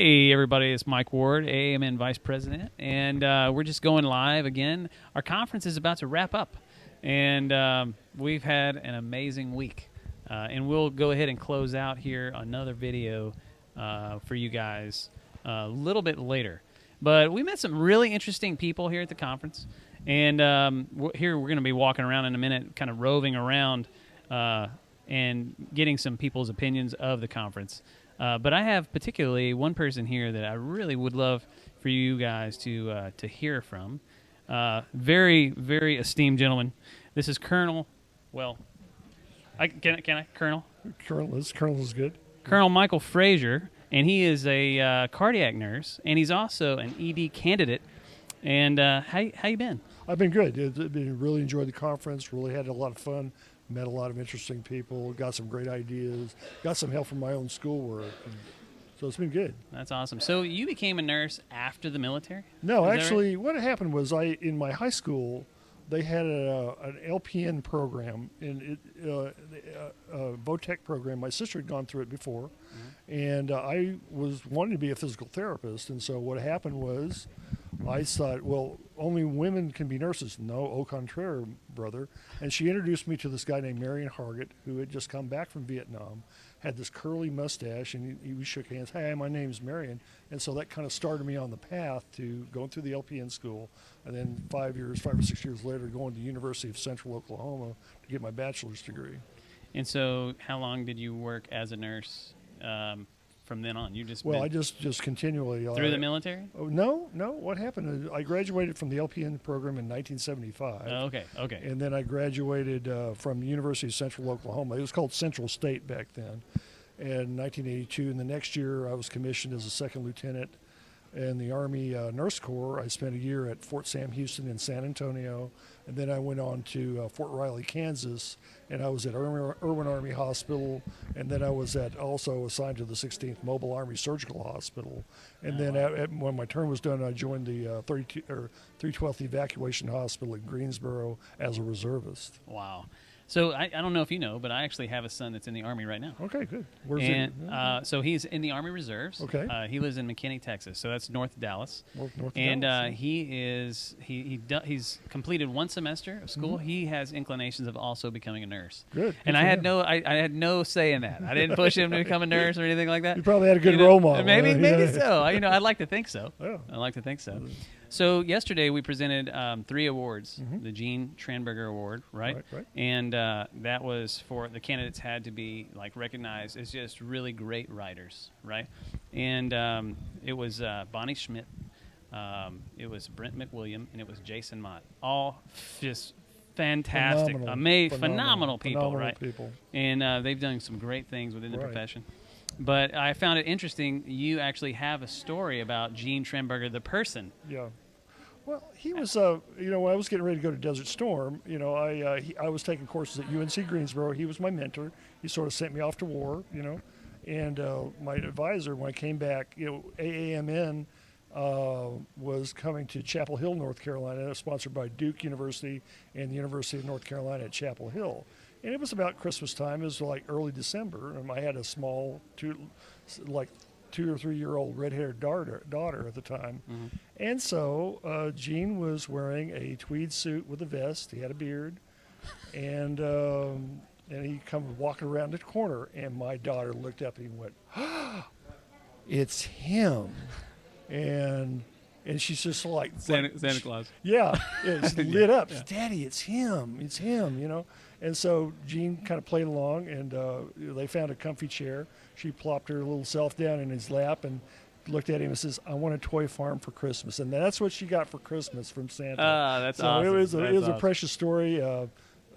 Hey, everybody, it's Mike Ward, AAMN Vice President, and we're just going live again. Our conference is about to wrap up, and we've had an amazing week. And we'll go ahead and close out here another video for you guys a little bit later. But we met some really interesting people here at the conference, and here we're going to be walking around in a minute, kind of roving around and getting some people's opinions of the conference. But I have particularly one person here that I really would love for you guys to hear from. Very, very esteemed gentleman. This is Colonel. Well, can I Colonel? Colonel is good. Colonel Michael Frazier, and he is a cardiac nurse, and he's also an ED candidate. And how you been? I've been good. Really enjoyed the conference. Really had a lot of fun. Met a lot of interesting people, got some great ideas, got some help from my own schoolwork. So it's been good. That's awesome. So you became a nurse after the military? No, actually, what happened was in my high school, they had an LPN program, and a VOTEC program. My sister had gone through it before, and I was wanting to be a physical therapist. And so what happened was I thought, well, only women can be nurses. No, au contraire, brother. And she introduced me to this guy named Marion Hargett, who had just come back from Vietnam, had this curly mustache, and we shook hands. Hey, my name's Marion. And so that kind of started me on the path to going through the LPN school, and then 5 or 6 years later, going to the University of Central Oklahoma to get my bachelor's degree. And so how long did you work as a nurse from then on? I just continually through the military? Oh, no. What happened is I graduated from the LPN program in 1975. Oh, okay. And then I graduated from the University of Central Oklahoma. It was called Central State back then. In 1982, and the next year I was commissioned as a second lieutenant in the Army Nurse Corps. I spent a year at Fort Sam Houston in San Antonio, and then I went on to Fort Riley, Kansas, and I was at Irwin Army Hospital, and then I was also assigned to the 16th Mobile Army Surgical Hospital. And then when my term was done, I joined the 312th Evacuation Hospital in Greensboro as a reservist. Wow. So I don't know if you know, but I actually have a son that's in the Army right now. Okay, good. Where's he? So he's in the Army Reserves. Okay. He lives in McKinney, Texas, so that's North Dallas. North and Dallas. He's completed one semester of school. Mm-hmm. He has inclinations of also becoming a nurse. Good. And I had no say in that. I didn't push him to become a nurse or anything like that. You probably had a good role model. Maybe so. I'd like to think so. Yeah. I'd like to think so. So yesterday we presented 3 awards, the Gene Tranberger Award, right? Right. And that was for the candidates had to be recognized as just really great writers, right? And it was Bonnie Schmidt, it was Brent McWilliam, and it was Jason Mott. All just fantastic, phenomenal people, right? And they've done some great things within the profession. But I found it interesting. You actually have a story about Gene Tranberger, the person. Yeah. Well, he was, when I was getting ready to go to Desert Storm, I was taking courses at UNC Greensboro. He was my mentor. He sort of sent me off to war, And my advisor, when I came back, AAMN was coming to Chapel Hill, North Carolina, sponsored by Duke University and the University of North Carolina at Chapel Hill. And it was about Christmas time. It was like early December, and I had a small, 2 or 3 year old red-haired daughter at the time. Mm-hmm. And so Gene was wearing a tweed suit with a vest. He had a beard, and he come walking around the corner, and my daughter looked up and went, oh, "It's him," and she's just like Santa Claus. Yeah, it's lit up. Yeah. Daddy, it's him, And so Gene kind of played along, and they found a comfy chair. She plopped her little self down in his lap and looked at him and says, "I want a toy farm for Christmas." And that's what she got for Christmas from Santa. That's awesome. It was a precious story.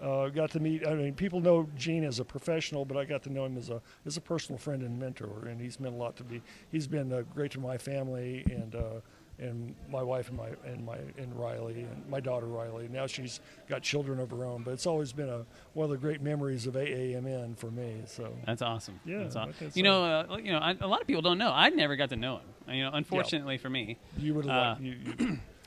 Got to meet. People know Gene as a professional, but I got to know him as a personal friend and mentor, and he's meant a lot to me. He's been great to my family and my wife and Riley and my daughter Riley. Now she's got children of her own, but it's always been one of the great memories of AAMN for me. So that's awesome. Yeah, that's awesome. A lot of people don't know. I never got to know him. Unfortunately for me, you would have.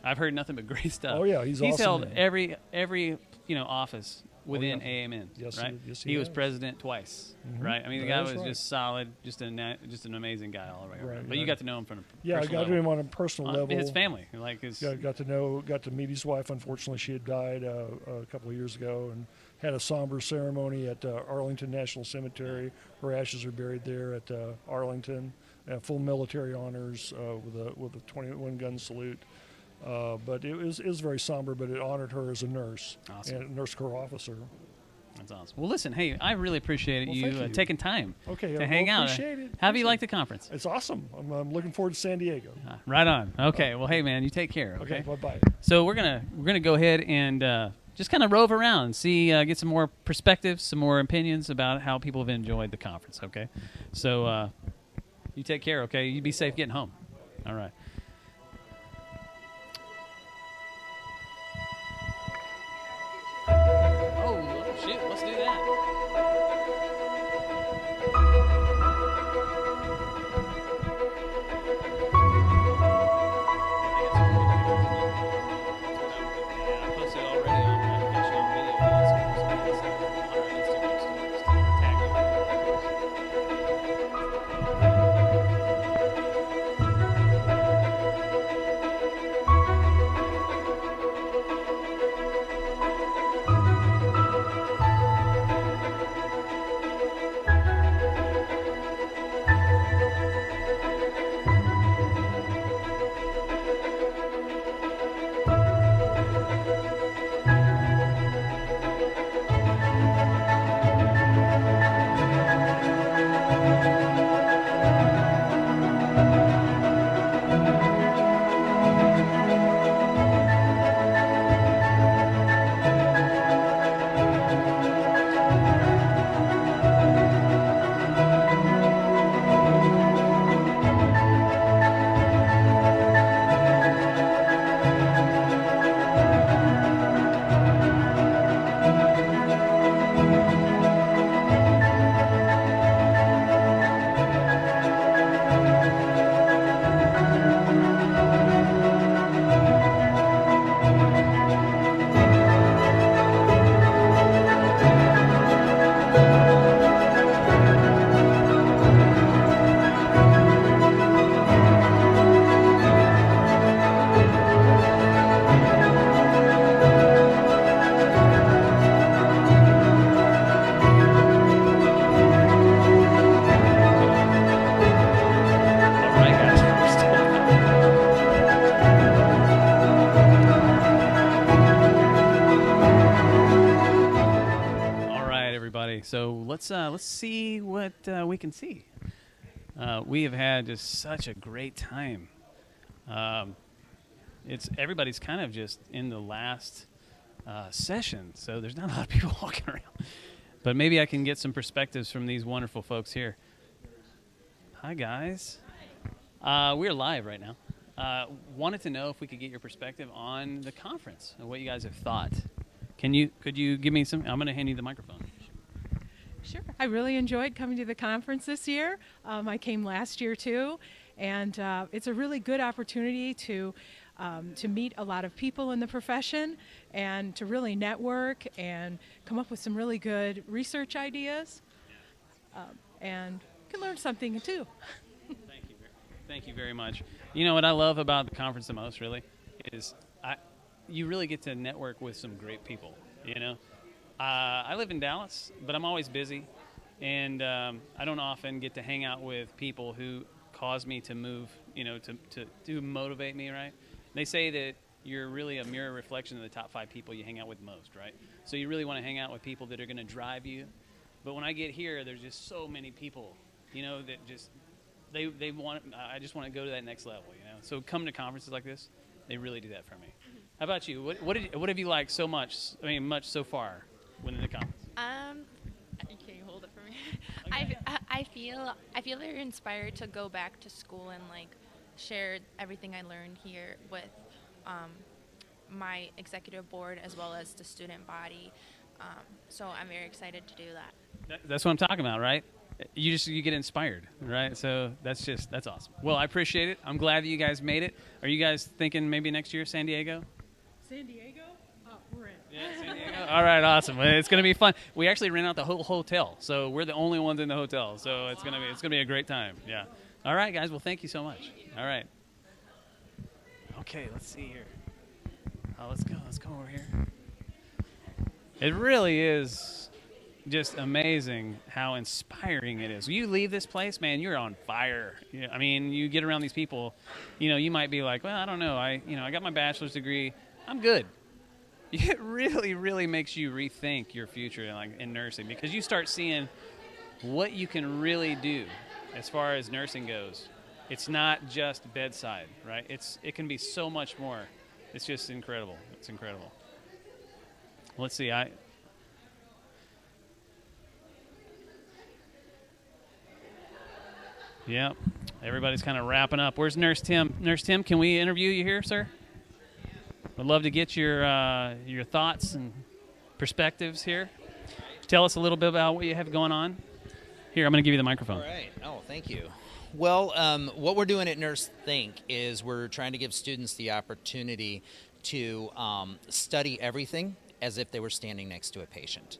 I've heard nothing but great stuff. Oh yeah, he's awesome. He's held every office within AAMN, Yes, right? yes, he was has. president twice, Mhm. right? I mean, the That guy is was right. just solid, just an amazing guy all the way around. Right, But you right. got to know him from a Yeah, I personal got to level. him on a personal level. His family, like his. Got to meet his wife. Unfortunately, she had died a couple of years ago, and had a somber ceremony at Arlington National Cemetery. Her ashes are buried there at Arlington. Full military honors with a 21 gun salute. But it was very somber, but it honored her as a nurse Awesome. and a nurse corps officer. That's awesome. Well, listen, hey, I really appreciate Well, you, thank you. taking time Okay, to hang out. Appreciate it. How do you like the conference? It's awesome. I'm looking forward to San Diego. Right on. Okay. Well, hey, man, you take care. Okay. Bye bye. So we're gonna go ahead and just kind of rove around, see, get some more perspectives, some more opinions about how people have enjoyed the conference. Okay. So you take care. Okay. You be safe getting home. All right. Oh shit! Let's do that. I posted already on actually on video. On our Instagram stories to tag you. All right, guys. We're still. All right, everybody. So let's see what we can see. We have had just such a great time. It's everybody's kind of just in the last session, so there's not a lot of people walking around. But maybe I can get some perspectives from these wonderful folks here. Hi, guys. We're live right now. Wanted to know if we could get your perspective on the conference and what you guys have thought. Could you give me some? I'm going to hand you the microphone. Sure. I really enjoyed coming to the conference this year. I came last year too, and it's a really good opportunity to meet a lot of people in the profession and to really network and come up with some really good research ideas, and can learn something too. Thank you very much. You know what I love about the conference the most, really, is you really get to network with some great people. You know, I live in Dallas, but I'm always busy, and I don't often get to hang out with people who cause me to move. You know, to motivate me. Right? They say that you're really a mirror reflection of the top 5 people you hang out with most. Right? So you really want to hang out with people that are going to drive you. But when I get here, there's just so many people. You know, that just they want. I just want to go to that next level. You know, so coming to conferences like this, they really do that for me. How about you? What have you liked so much? I mean, much so far within the conference. Can you hold it for me? Okay. I feel very inspired to go back to school and like share everything I learned here with my executive board as well as the student body. So I'm very excited to do that. That's what I'm talking about, right? You get inspired, right? So that's awesome. Well, I appreciate it. I'm glad that you guys made it. Are you guys thinking maybe next year San Diego? San Diego? Oh, we're in. Yeah, San Diego. All right, awesome. Well, it's going to be fun. We actually rent out the whole hotel, so we're the only ones in the hotel. So it's going to be a great time. Yeah. All right, guys. Well, thank you so much. All right. Okay, let's see here. Oh, let's go. Let's go over here. It really is just amazing how inspiring it is. You leave this place, man, you're on fire. I mean, you get around these people, you might be like, well, I don't know. I got my bachelor's degree. I'm good. It really, really makes you rethink your future in nursing, because you start seeing what you can really do as far as nursing goes. It's not just bedside, right? It can be so much more. It's just incredible. It's incredible. Let's see. Yep. Everybody's kind of wrapping up. Where's Nurse Tim? Nurse Tim, can we interview you here, sir? Would love to get your thoughts and perspectives here. Tell us a little bit about what you have going on. Here, I'm going to give you the microphone. All right. Oh, thank you. Well, what we're doing at Nurse Think is we're trying to give students the opportunity to study everything as if they were standing next to a patient.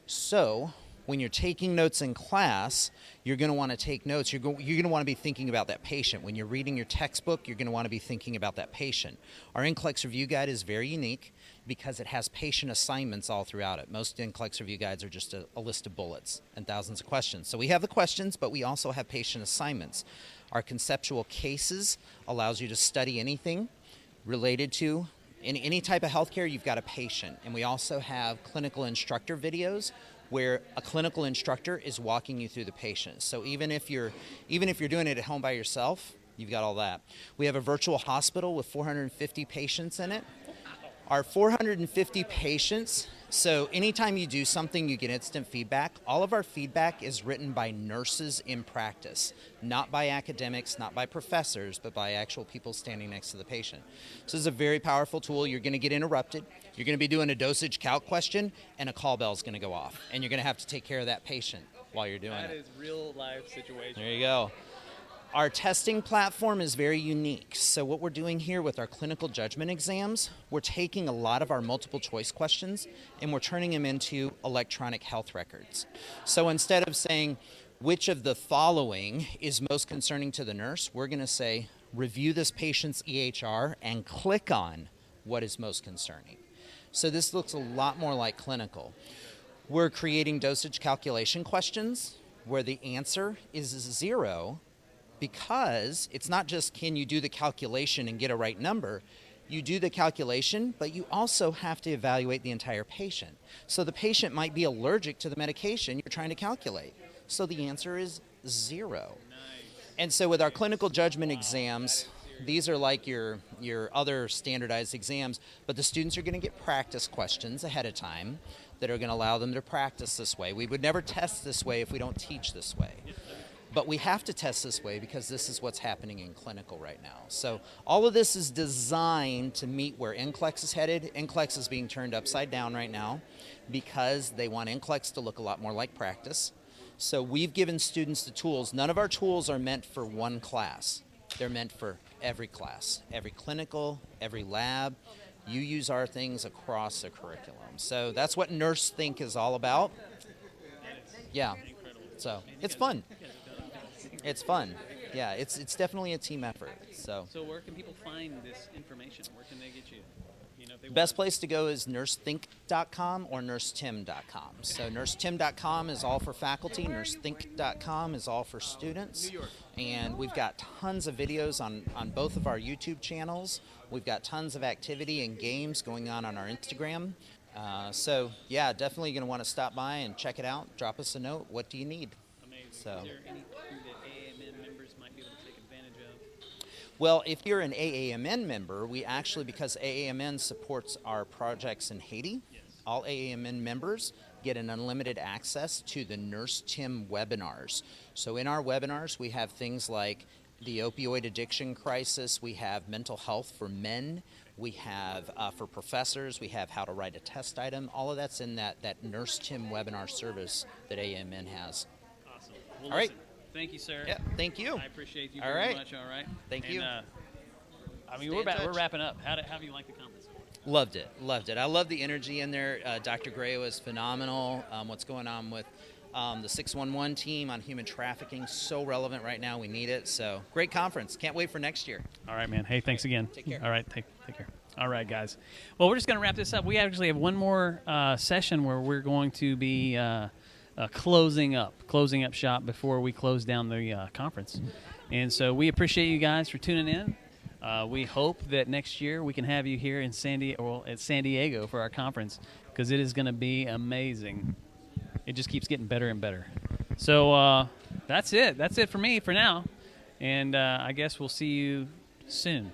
So when you're taking notes in class, you're going to want to take notes. You're going to want to be thinking about that patient. When you're reading your textbook, you're going to want to be thinking about that patient. Our NCLEX review guide is very unique because it has patient assignments all throughout it. Most NCLEX review guides are just a list of bullets and thousands of questions. So we have the questions, but we also have patient assignments. Our conceptual cases allows you to study anything related to any type of healthcare. You've got a patient. And we also have clinical instructor videos where a clinical instructor is walking you through the patient. So even if you're doing it at home by yourself, you've got all that. We have a virtual hospital with 450 patients in it. Our 450 patients, so anytime you do something, you get instant feedback. All of our feedback is written by nurses in practice, not by academics, not by professors, but by actual people standing next to the patient. So this is a very powerful tool. You're going to get interrupted. You're going to be doing a dosage calc question, and a call bell is going to go off, and you're going to have to take care of that patient while you're doing it. That is real life situation. There you go. Our testing platform is very unique. So what we're doing here with our clinical judgment exams, we're taking a lot of our multiple choice questions and we're turning them into electronic health records. So instead of saying which of the following is most concerning to the nurse, we're going to say review this patient's EHR and click on what is most concerning. So this looks a lot more like clinical. We're creating dosage calculation questions where the answer is 0, because it's not just can you do the calculation and get a right number. You do the calculation, but you also have to evaluate the entire patient. So the patient might be allergic to the medication you're trying to calculate. So the answer is 0. And so with our clinical judgment exams, these are like your other standardized exams, but the students are going to get practice questions ahead of time that are going to allow them to practice this way. We would never test this way if we don't teach this way. But we have to test this way because this is what's happening in clinical right now. So all of this is designed to meet where NCLEX is headed. NCLEX is being turned upside down right now because they want NCLEX to look a lot more like practice. So we've given students the tools. None of our tools are meant for one class. They're meant for every class, every clinical, every lab. You use our things across the curriculum. So that's what Nurse Think is all about. Yeah. So it's fun. It's fun. Yeah, it's definitely a team effort. So where can people find this information? Where can they get you? If they best place to go is nursethink.com or nursetim.com. So nursetim.com is all for faculty. Nursethink.com is all for students. And we've got tons of videos on both of our YouTube channels. We've got tons of activity and games going on our Instagram. So yeah, definitely going to want to stop by and check it out. Drop us a note. What do you need? Amazing. So. Is there anything that AAMN members might be able to take advantage of? Well, if you're an AAMN member, we actually, because AAMN supports our projects in Haiti, all AAMN members get an unlimited access to the Nurse Tim webinars. So in our webinars, we have things like the opioid addiction crisis, we have mental health for men, we have for professors, we have how to write a test item. All of that's in that Nurse Tim webinar service that AAMN has. Awesome. Well, all right. Thank you, sir. Yeah, thank you. I appreciate you all very right. much. All right. Thank you. I mean, Stay we're in touch. wrapping up. How do you like the conference? Loved it. I love the energy in there. Dr. Gray was phenomenal. What's going on with the 611 team on human trafficking, so relevant right now. We need it. So great conference. Can't wait for next year. All right, man. Hey, thanks again. Take care. All right, take care. All right, guys. Well, we're just going to wrap this up. We actually have one more session where we're going to be closing up shop before we close down the conference. And so we appreciate you guys for tuning in. We hope that next year we can have you here in San Diego for our conference, because it is going to be amazing. It just keeps getting better and better. So that's it. That's it for me for now. And I guess we'll see you soon.